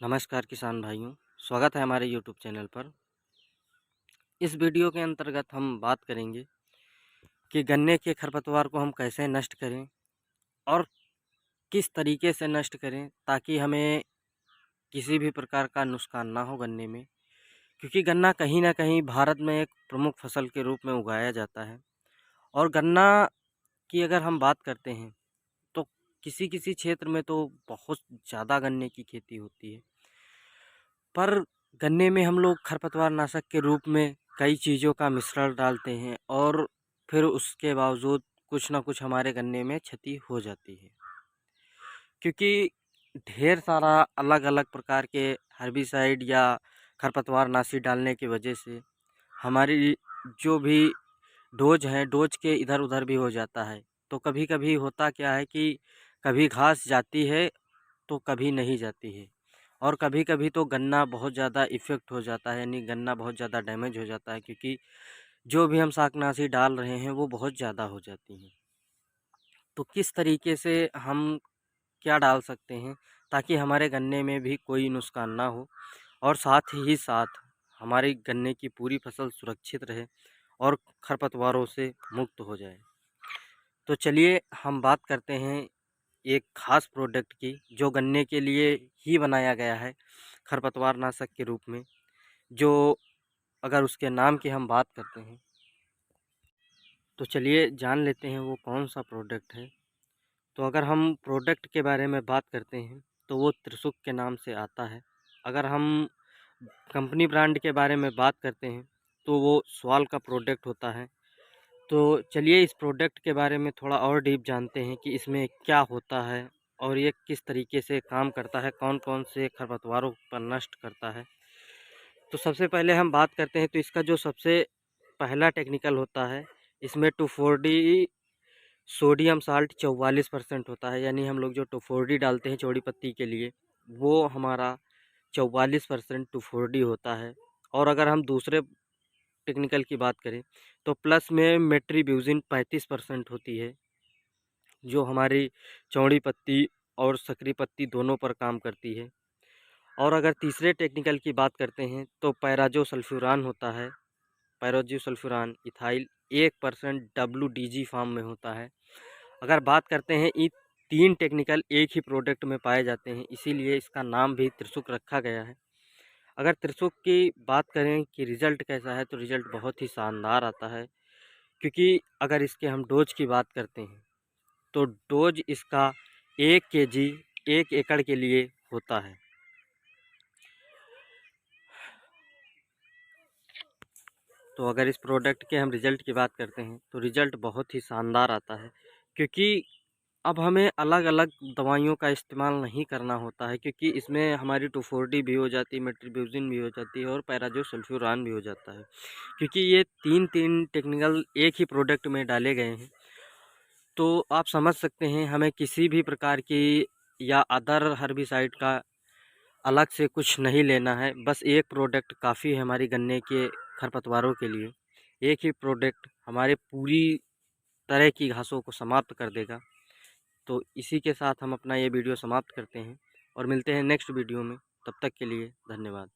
नमस्कार किसान भाइयों, स्वागत है हमारे यूट्यूब चैनल पर। इस वीडियो के अंतर्गत हम बात करेंगे कि गन्ने के खरपतवार को हम कैसे नष्ट करें और किस तरीके से नष्ट करें ताकि हमें किसी भी प्रकार का नुकसान ना हो गन्ने में। क्योंकि गन्ना कहीं न कहीं भारत में एक प्रमुख फसल के रूप में उगाया जाता है और गन्ना की अगर हम बात करते हैं तो किसी-किसी क्षेत्र में तो बहुत ज़्यादा गन्ने की खेती होती है। पर गन्ने में हम लोग खरपतवार नाशक के रूप में कई चीज़ों का मिश्रण डालते हैं और फिर उसके बावजूद कुछ ना कुछ हमारे गन्ने में क्षति हो जाती है। क्योंकि ढेर सारा अलग-अलग प्रकार के हर्बिसाइड या खरपतवार नाशी डालने की वजह से हमारी जो भी डोज़ है, डोज़ के इधर-उधर भी हो जाता है। तो कभी-कभी होता क्या है कि कभी घास जाती है तो कभी नहीं जाती है और कभी-कभी तो गन्ना बहुत ज़्यादा इफ़ेक्ट हो जाता है, यानी गन्ना बहुत ज़्यादा डैमेज हो जाता है क्योंकि जो भी हम शाकनाशी डाल रहे हैं वो बहुत ज़्यादा हो जाती हैं। तो किस तरीके से हम क्या डाल सकते हैं ताकि हमारे गन्ने में भी कोई नुकसान ना हो और साथ ही साथ हमारी गन्ने की पूरी फसल सुरक्षित रहे और खरपतवारों से मुक्त हो जाए। तो चलिए हम बात करते हैं एक ख़ास प्रोडक्ट की जो गन्ने के लिए ही बनाया गया है खरपतवार नाशक के रूप में। जो अगर उसके नाम की हम बात करते हैं तो चलिए जान लेते हैं वो कौन सा प्रोडक्ट है। तो अगर हम प्रोडक्ट के बारे में बात करते हैं तो वो त्रिशुक के नाम से आता है। अगर हम कंपनी ब्रांड के बारे में बात करते हैं तो वो स्वाल का प्रोडक्ट होता है। तो चलिए इस प्रोडक्ट के बारे में थोड़ा और डीप जानते हैं कि इसमें क्या होता है और ये किस तरीके से काम करता है, कौन-कौन से खरपतवारों पर नष्ट करता है। तो सबसे पहले हम बात करते हैं तो इसका जो सबसे पहला टेक्निकल होता है, इसमें 2,4-डी सोडियम साल्ट 44% होता है, यानी हम लोग जो 2,4-डी डालते हैं चौड़ी पत्ती के लिए, वो हमारा 44% 2,4-डी होता है। और अगर हम दूसरे टेक्निकल की बात करें तो प्लस में मेट्रीब्यूजिन 35% होती है, जो हमारी चौड़ी पत्ती और सकरी पत्ती दोनों पर काम करती है। और अगर तीसरे टेक्निकल की बात करते हैं तो पैराज़ोसल्फ्यूरान होता है। पैराज़ोसल्फ्यूरान इथाइल 1% WDG फॉर्म में होता है। अगर बात करते हैं ये तीन टेक्निकल एक ही प्रोडक्ट में पाए जाते हैं, इसीलिए इसका नाम भी त्रिशुक रखा गया है। अगर त्रिशुक की बात करें कि रिज़ल्ट कैसा है तो रिज़ल्ट बहुत ही शानदार आता है। क्योंकि अगर इसके हम डोज की बात करते हैं तो डोज इसका 1 केजी 1 एकड़ के लिए होता है। तो अगर इस प्रोडक्ट के हम रिज़ल्ट की बात करते हैं तो रिज़ल्ट बहुत ही शानदार आता है। क्योंकि अब हमें अलग-अलग दवाइयों का इस्तेमाल नहीं करना होता है, क्योंकि इसमें हमारी 2,4-डी भी हो जाती है, मेट्रिब्यूजिन भी हो जाती है और पैराज़ोसल्फ्यूरान भी हो जाता है। क्योंकि ये 3-3 टेक्निकल एक ही प्रोडक्ट में डाले गए हैं। तो आप समझ सकते हैं हमें किसी भी प्रकार की या अदर हर्बिसाइड का अलग से कुछ नहीं लेना है। बस एक प्रोडक्ट काफ़ी है हमारी गन्ने के खरपतवारों के लिए। एक ही प्रोडक्ट हमारे पूरी तरह की घासों को समाप्त कर देगा। तो इसी के साथ हम अपना ये वीडियो समाप्त करते हैं और मिलते हैं नेक्स्ट वीडियो में। तब तक के लिए धन्यवाद।